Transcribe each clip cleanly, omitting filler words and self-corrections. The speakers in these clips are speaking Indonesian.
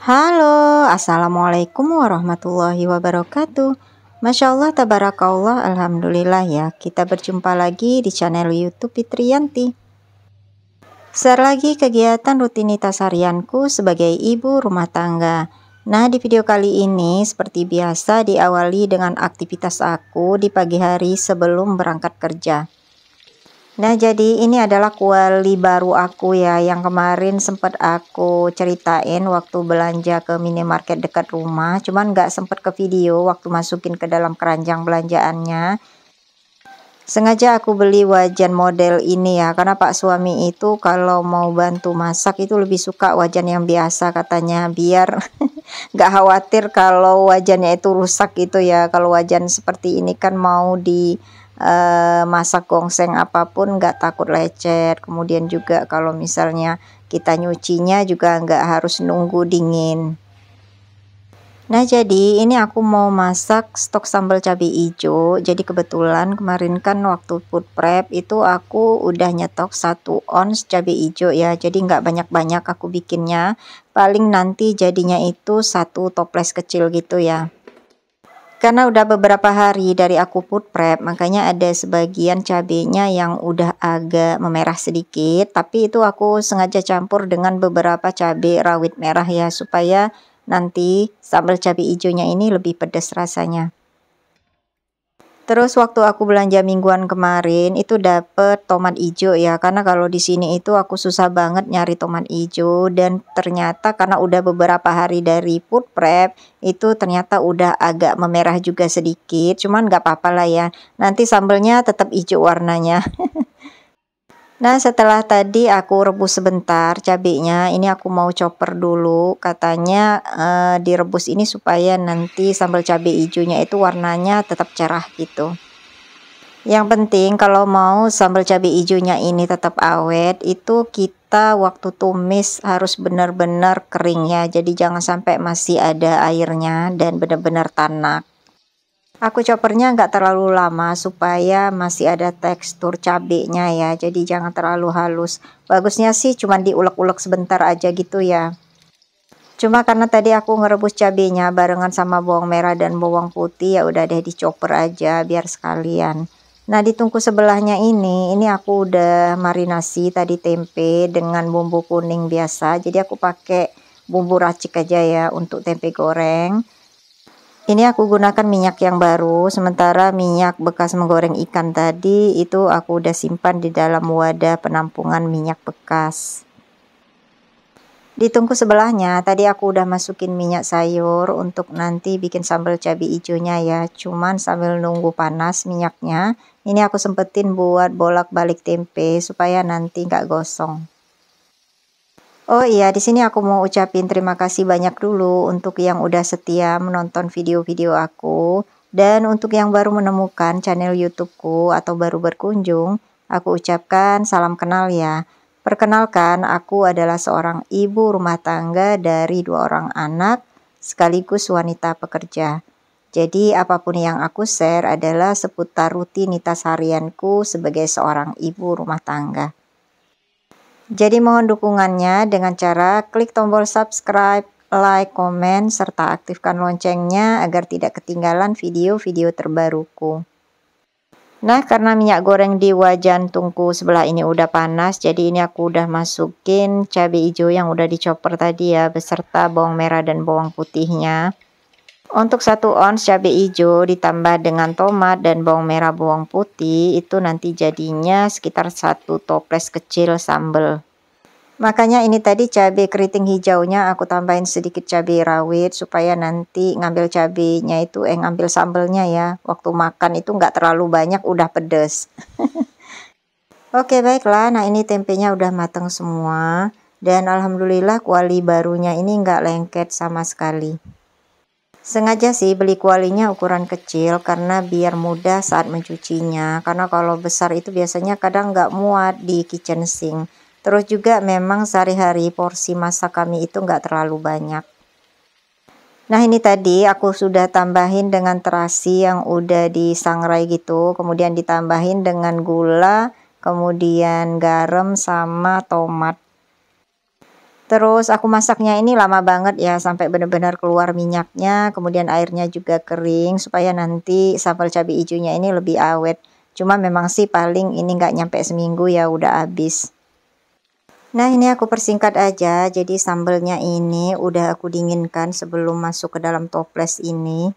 Halo, Assalamualaikum warahmatullahi wabarakatuh. Masya Allah, tabarakallah, alhamdulillah ya. Kita berjumpa lagi di channel YouTube Fitriyanti. Share lagi kegiatan rutinitas harianku sebagai ibu rumah tangga. Nah, di video kali ini seperti biasa diawali dengan aktivitas aku di pagi hari sebelum berangkat kerja. Nah, jadi ini adalah kuali baru aku ya, yang kemarin sempat aku ceritain waktu belanja ke minimarket dekat rumah, cuman nggak sempet ke video waktu masukin ke dalam keranjang belanjaannya. Sengaja aku beli wajan model ini ya, karena Pak suami itu kalau mau bantu masak itu lebih suka wajan yang biasa katanya, biar nggak khawatir kalau wajannya itu rusak gitu ya. Kalau wajan seperti ini kan mau di masak gongseng apapun nggak takut lecet. Kemudian juga kalau misalnya kita nyucinya juga nggak harus nunggu dingin. Nah, jadi ini aku mau masak stok sambal cabai hijau. Jadi kebetulan kemarin kan waktu food prep itu aku udah nyetok 1 ons cabai hijau ya. Jadi nggak banyak-banyak aku bikinnya. Paling nanti jadinya itu 1 toples kecil gitu ya. Karena udah beberapa hari dari aku food prep, makanya ada sebagian cabenya yang udah agak memerah sedikit, tapi itu aku sengaja campur dengan beberapa cabai rawit merah ya, supaya nanti sambal cabai hijaunya ini lebih pedas rasanya. Terus waktu aku belanja mingguan kemarin itu dapet tomat hijau ya, karena kalau di sini itu aku susah banget nyari tomat hijau, dan ternyata karena udah beberapa hari dari food prep itu ternyata udah agak memerah juga sedikit, cuman nggak apa-apa lah ya, nanti sambelnya tetap hijau warnanya. Nah, setelah tadi aku rebus sebentar cabenya, ini aku mau chopper dulu. Katanya direbus ini supaya nanti sambal cabai hijaunya itu warnanya tetap cerah gitu. Yang penting kalau mau sambal cabai hijaunya ini tetap awet, itu kita waktu tumis harus benar-benar kering ya. Jadi jangan sampai masih ada airnya dan benar-benar tanak. Aku choppernya nggak terlalu lama supaya masih ada tekstur cabenya ya, jadi jangan terlalu halus. Bagusnya sih cuma diulek-ulek sebentar aja gitu ya. Cuma karena tadi aku ngerebus cabenya barengan sama bawang merah dan bawang putih, ya udah deh di-chopper aja biar sekalian. Nah, di tungku sebelahnya ini aku udah marinasi tadi tempe dengan bumbu kuning biasa. Jadi aku pakai bumbu racik aja ya untuk tempe goreng. Ini aku gunakan minyak yang baru, sementara minyak bekas menggoreng ikan tadi itu aku udah simpan di dalam wadah penampungan minyak bekas. Di tungku sebelahnya tadi aku udah masukin minyak sayur untuk nanti bikin sambal cabai hijaunya ya. Cuman sambil nunggu panas minyaknya, ini aku sempetin buat bolak-balik tempe supaya nanti nggak gosong. Oh iya, di sini aku mau ucapin terima kasih banyak dulu untuk yang udah setia menonton video-video aku, dan untuk yang baru menemukan channel YouTubeku atau baru berkunjung, aku ucapkan salam kenal ya. Perkenalkan, aku adalah seorang ibu rumah tangga dari 2 orang anak, sekaligus wanita pekerja. Jadi apapun yang aku share adalah seputar rutinitas harianku sebagai seorang ibu rumah tangga. Jadi mohon dukungannya dengan cara klik tombol subscribe, like, komen, serta aktifkan loncengnya agar tidak ketinggalan video-video terbaruku. Nah, karena minyak goreng di wajan tungku sebelah ini udah panas, jadi ini aku udah masukin cabai hijau yang udah dicopper tadi ya, beserta bawang merah dan bawang putihnya. Untuk 1 ons cabai hijau ditambah dengan tomat dan bawang merah bawang putih, itu nanti jadinya sekitar 1 toples kecil sambal. Makanya ini tadi cabai keriting hijaunya aku tambahin sedikit cabai rawit supaya nanti ngambil cabainya itu ngambil sambelnya ya. Waktu makan itu nggak terlalu banyak, udah pedes. Oke, baiklah. Nah, ini tempenya udah matang semua, dan alhamdulillah kuali barunya ini nggak lengket sama sekali. Sengaja sih beli kualinya ukuran kecil karena biar mudah saat mencucinya. Karena kalau besar itu biasanya kadang nggak muat di kitchen sink. Terus juga memang sehari-hari porsi masak kami itu nggak terlalu banyak. Nah, ini tadi aku sudah tambahin dengan terasi yang udah disangrai gitu. Kemudian ditambahin dengan gula, kemudian garam sama tomat. Terus aku masaknya ini lama banget ya, sampai benar-benar keluar minyaknya, kemudian airnya juga kering supaya nanti sambal cabai hijaunya ini lebih awet. Cuma memang sih paling ini nggak nyampe seminggu ya udah habis. Nah ini aku persingkat aja, jadi sambalnya ini udah aku dinginkan sebelum masuk ke dalam toples ini.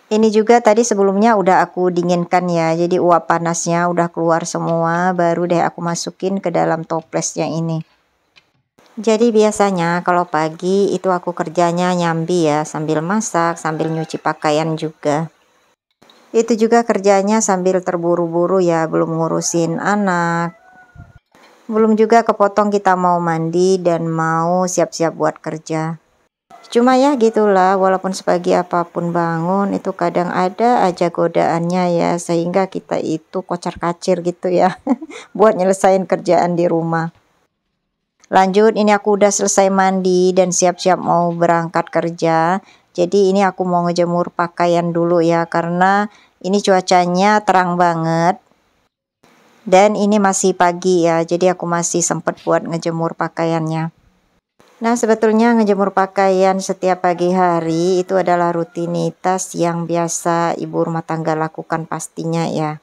Ini juga tadi sebelumnya udah aku dinginkan ya, jadi uap panasnya udah keluar semua, baru deh aku masukin ke dalam toplesnya ini. Jadi biasanya kalau pagi itu aku kerjanya nyambi ya, sambil masak, sambil nyuci pakaian juga. Itu juga kerjanya sambil terburu-buru ya, belum ngurusin anak. Belum juga kepotong kita mau mandi dan mau siap-siap buat kerja. Cuma ya gitulah, walaupun sepagi apapun bangun itu kadang ada aja godaannya ya, sehingga kita itu kocar-kacir gitu ya buat nyelesain kerjaan di rumah. Lanjut, ini aku udah selesai mandi dan siap-siap mau berangkat kerja. Jadi ini aku mau ngejemur pakaian dulu ya, karena ini cuacanya terang banget. Dan ini masih pagi ya, jadi aku masih sempet buat ngejemur pakaiannya. Nah, sebetulnya ngejemur pakaian setiap pagi hari itu adalah rutinitas yang biasa ibu rumah tangga lakukan pastinya ya.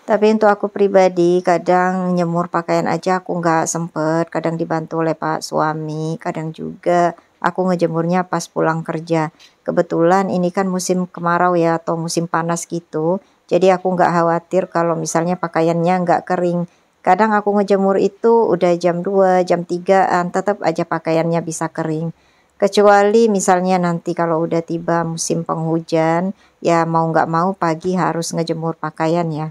Tapi untuk aku pribadi, kadang nyemur pakaian aja aku nggak sempet, kadang dibantu oleh Pak suami, kadang juga aku ngejemurnya pas pulang kerja. Kebetulan ini kan musim kemarau ya, atau musim panas gitu, jadi aku nggak khawatir kalau misalnya pakaiannya nggak kering. Kadang aku ngejemur itu udah jam 2, jam 3-an, tetap aja pakaiannya bisa kering. Kecuali misalnya nanti kalau udah tiba musim penghujan, ya mau nggak mau pagi harus ngejemur pakaian ya.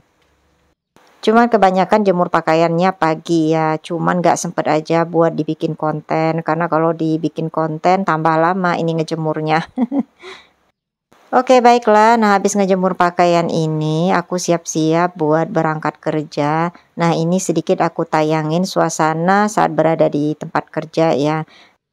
Cuman kebanyakan jemur pakaiannya pagi ya, cuman nggak sempet aja buat dibikin konten, karena kalau dibikin konten tambah lama ini ngejemurnya. Oke baiklah, nah habis ngejemur pakaian ini aku siap-siap buat berangkat kerja. Nah ini sedikit aku tayangin suasana saat berada di tempat kerja ya.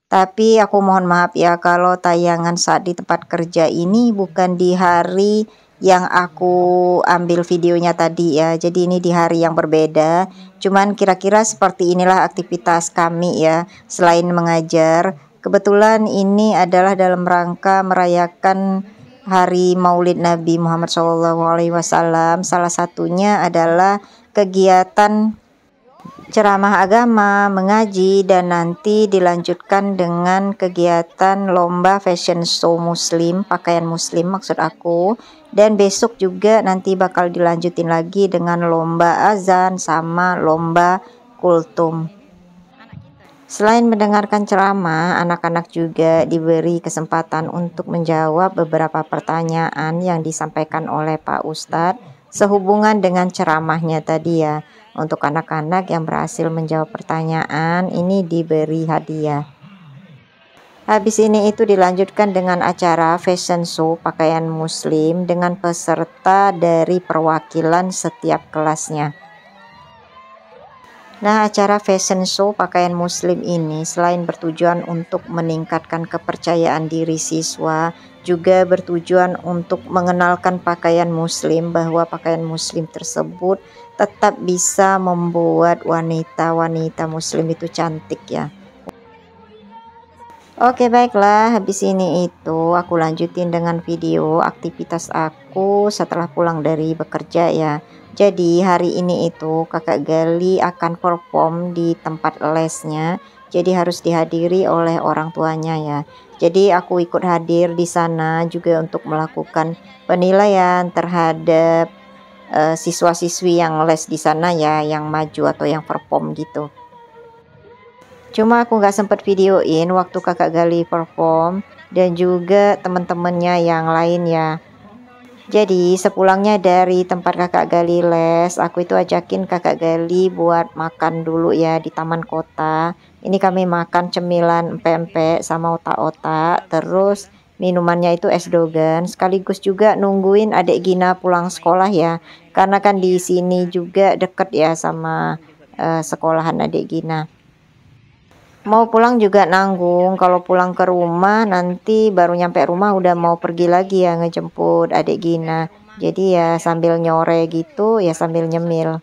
Tapi aku mohon maaf ya kalau tayangan saat di tempat kerja ini bukan di hari yang aku ambil videonya tadi ya. Jadi ini di hari yang berbeda. Cuman kira-kira seperti inilah aktivitas kami ya. Selain mengajar, kebetulan ini adalah dalam rangka merayakan Hari Maulid Nabi Muhammad SAW. Salah satunya adalah kegiatan ceramah agama, mengaji, dan nanti dilanjutkan dengan kegiatan lomba fashion show muslim, pakaian muslim maksud aku. Dan besok juga nanti bakal dilanjutin lagi dengan lomba azan sama lomba kultum. Selain mendengarkan ceramah, anak-anak juga diberi kesempatan untuk menjawab beberapa pertanyaan yang disampaikan oleh Pak Ustadz sehubungan dengan ceramahnya tadi ya. Untuk anak-anak yang berhasil menjawab pertanyaan ini diberi hadiah. Habis ini itu dilanjutkan dengan acara fashion show pakaian muslim dengan peserta dari perwakilan setiap kelasnya. Nah, acara fashion show pakaian muslim ini selain bertujuan untuk meningkatkan kepercayaan diri siswa, juga bertujuan untuk mengenalkan pakaian muslim, bahwa pakaian muslim tersebut tetap bisa membuat wanita-wanita muslim itu cantik ya. Oke baiklah, habis ini itu aku lanjutin dengan video aktivitas aku setelah pulang dari bekerja ya. Jadi hari ini itu kakak Gali akan perform di tempat lesnya, jadi harus dihadiri oleh orang tuanya ya. Jadi aku ikut hadir di sana juga untuk melakukan penilaian terhadap siswa-siswi yang les di sana ya, yang maju atau yang perform gitu. Cuma aku nggak sempet videoin waktu kakak Gali perform dan juga teman-temannya yang lain ya. Jadi sepulangnya dari tempat kakak Gali les, aku itu ajakin kakak Gali buat makan dulu ya di taman kota. Ini kami makan cemilan empek-empek sama otak-otak, terus minumannya itu es dogan, sekaligus juga nungguin adik Gina pulang sekolah ya. Karena kan di sini juga deket ya sama sekolahan adik Gina. Mau pulang juga nanggung, kalau pulang ke rumah nanti baru nyampe rumah udah mau pergi lagi ya ngejemput adik Gina. Jadi ya sambil nyore gitu ya sambil nyemil.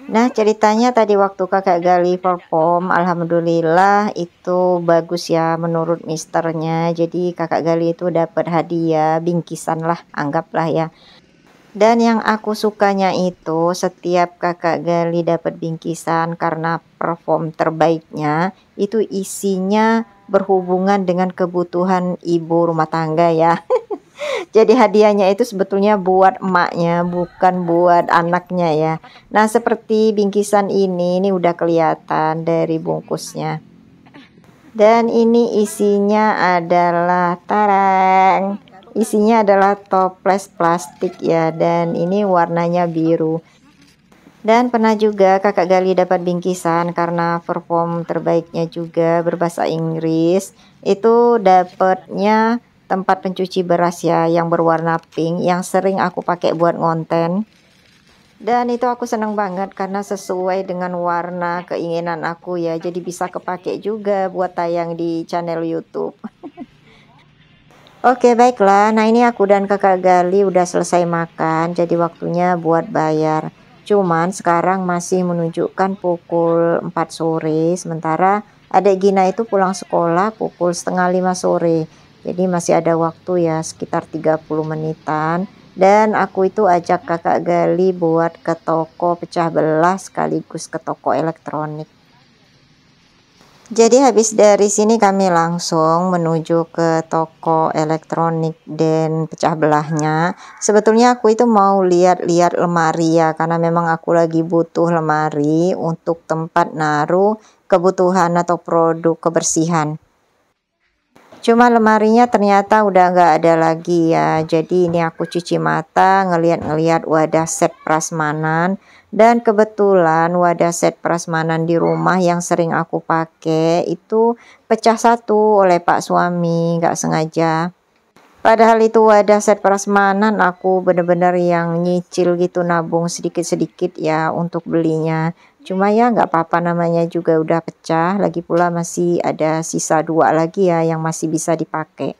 Nah, ceritanya tadi waktu kakak gali perform, alhamdulillah itu bagus ya menurut misternya. Jadi kakak gali itu dapat hadiah, bingkisan lah, anggaplah ya. Dan yang aku sukanya itu setiap kakak gali dapat bingkisan karena perform terbaiknya, itu isinya berhubungan dengan kebutuhan ibu rumah tangga ya. Jadi hadiahnya itu sebetulnya buat emaknya, bukan buat anaknya ya. Nah, seperti bingkisan ini udah kelihatan dari bungkusnya. Dan ini isinya adalah tarang. Isinya adalah toples plastik ya, dan ini warnanya biru. Dan pernah juga kakak gali dapat bingkisan karena perform terbaiknya juga berbahasa Inggris. Itu dapatnya tempat pencuci beras ya yang berwarna pink yang sering aku pakai buat ngonten. Dan itu aku senang banget karena sesuai dengan warna keinginan aku ya. Jadi bisa kepake juga buat tayang di channel YouTube. Oke, baiklah. Nah, ini aku dan kakak gali udah selesai makan. Jadi waktunya buat bayar. Cuman sekarang masih menunjukkan pukul 4 sore. Sementara adik Gina itu pulang sekolah pukul setengah 5 sore. Jadi masih ada waktu ya sekitar 30 menitan. Dan aku itu ajak kakak gali buat ke toko pecah belah sekaligus ke toko elektronik. Jadi habis dari sini kami langsung menuju ke toko elektronik dan pecah belahnya. Sebetulnya aku itu mau lihat-lihat lemari ya, karena memang aku lagi butuh lemari untuk tempat naruh kebutuhan atau produk kebersihan. Cuma lemarinya ternyata udah nggak ada lagi ya. Jadi ini aku cuci mata ngeliat-ngeliat wadah set prasmanan. Dan kebetulan wadah set prasmanan di rumah yang sering aku pakai itu pecah satu oleh Pak suami, nggak sengaja. Padahal itu wadah set prasmanan aku bener-bener yang nyicil gitu, nabung sedikit-sedikit ya untuk belinya. Cuma ya nggak apa-apa, namanya juga udah pecah, lagi pula masih ada sisa 2 lagi ya yang masih bisa dipakai.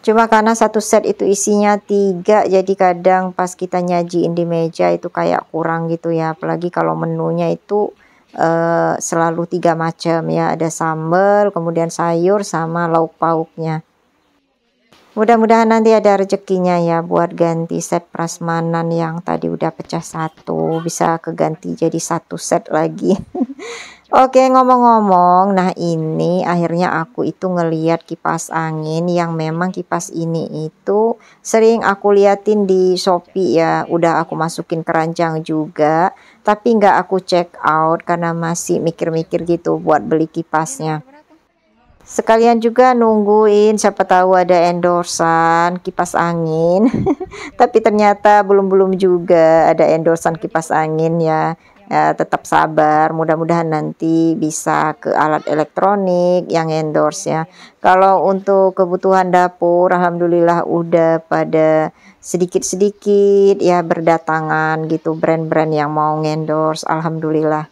Cuma karena satu set itu isinya 3, jadi kadang pas kita nyajiin di meja itu kayak kurang gitu ya. Apalagi kalau menunya itu selalu 3 macam ya, ada sambal, kemudian sayur sama lauk pauknya. Mudah-mudahan nanti ada rezekinya ya buat ganti set prasmanan yang tadi udah pecah satu, bisa keganti jadi satu set lagi. Oke, ngomong-ngomong, nah ini akhirnya aku itu ngeliat kipas angin yang memang kipas ini itu sering aku liatin di Shopee ya. Udah aku masukin keranjang juga, tapi nggak aku check out karena masih mikir-mikir gitu buat beli kipasnya. Sekalian juga nungguin siapa tahu ada endorsan kipas angin. Tapi ternyata belum juga ada endorsan kipas angin ya. Ya, tetap sabar, mudah-mudahan nanti bisa ke alat elektronik yang endorse ya. Kalau untuk kebutuhan dapur, alhamdulillah udah pada sedikit-sedikit ya berdatangan gitu brand-brand yang mau endorse, alhamdulillah.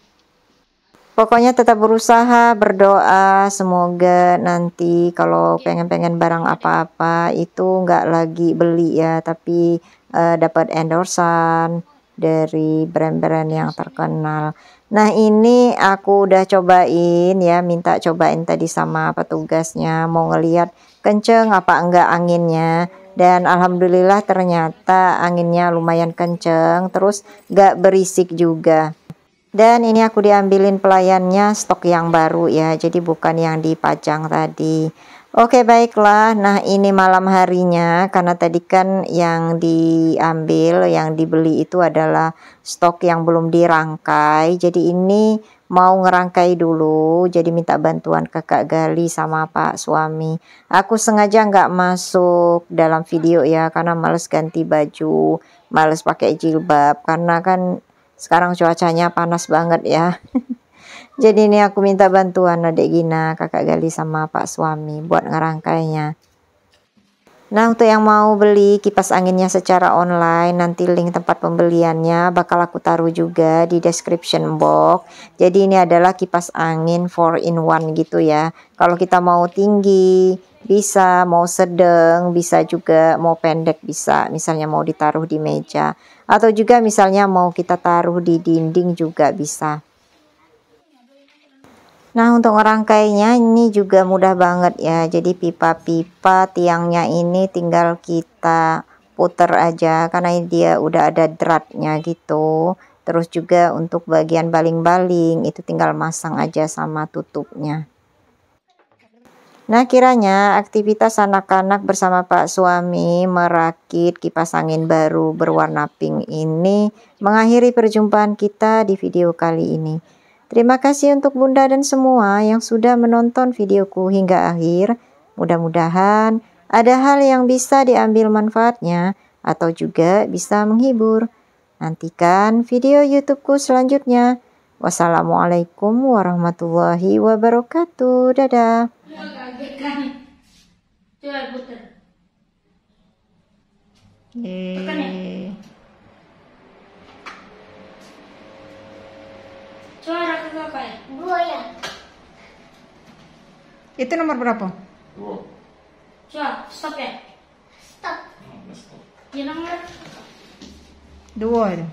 Pokoknya tetap berusaha, berdoa, semoga nanti kalau pengen-pengen barang apa-apa itu nggak lagi beli ya, tapi dapat endorsan dari brand-brand yang terkenal. Nah, ini aku udah cobain ya, minta cobain tadi sama petugasnya, mau ngeliat kenceng apa enggak anginnya. Dan alhamdulillah ternyata anginnya lumayan kenceng, terus nggak berisik juga. Dan ini aku diambilin pelayannya stok yang baru ya, jadi bukan yang dipajang tadi. Oke, baiklah. Nah, ini malam harinya karena tadi kan yang diambil, yang dibeli itu adalah stok yang belum dirangkai. Jadi ini mau ngerangkai dulu, jadi minta bantuan kakak gali sama Pak suami. Aku sengaja nggak masuk dalam video ya karena males ganti baju, males pakai jilbab karena kan sekarang cuacanya panas banget ya. Jadi ini aku minta bantuan adik Gina, kakak gali sama Pak suami buat ngerangkainya. Nah, untuk yang mau beli kipas anginnya secara online, nanti link tempat pembeliannya bakal aku taruh juga di description box. Jadi ini adalah kipas angin 4 in 1 gitu ya. Kalau kita mau tinggi, Bisa mau sedang, bisa juga mau pendek, bisa misalnya mau ditaruh di meja, atau juga misalnya mau kita taruh di dinding juga bisa. Nah, untuk ngerangkainya ini juga mudah banget ya. Jadi pipa-pipa tiangnya ini tinggal kita puter aja karena dia udah ada dratnya gitu. Terus juga untuk bagian baling-baling itu tinggal masang aja sama tutupnya. Nah, kiranya aktivitas anak-anak bersama Pak suami merakit kipas angin baru berwarna pink ini mengakhiri perjumpaan kita di video kali ini. Terima kasih untuk Bunda dan semua yang sudah menonton videoku hingga akhir. Mudah-mudahan ada hal yang bisa diambil manfaatnya atau juga bisa menghibur. Nantikan video YouTubeku selanjutnya. Wassalamualaikum warahmatullahi wabarakatuh. Dadah. Coba puter. Tekan ya? Suara ke kakak ya? 2 ya? Itu nomor berapa? 2. Coba, stop ya? Stop. Ya nomor 2 itu.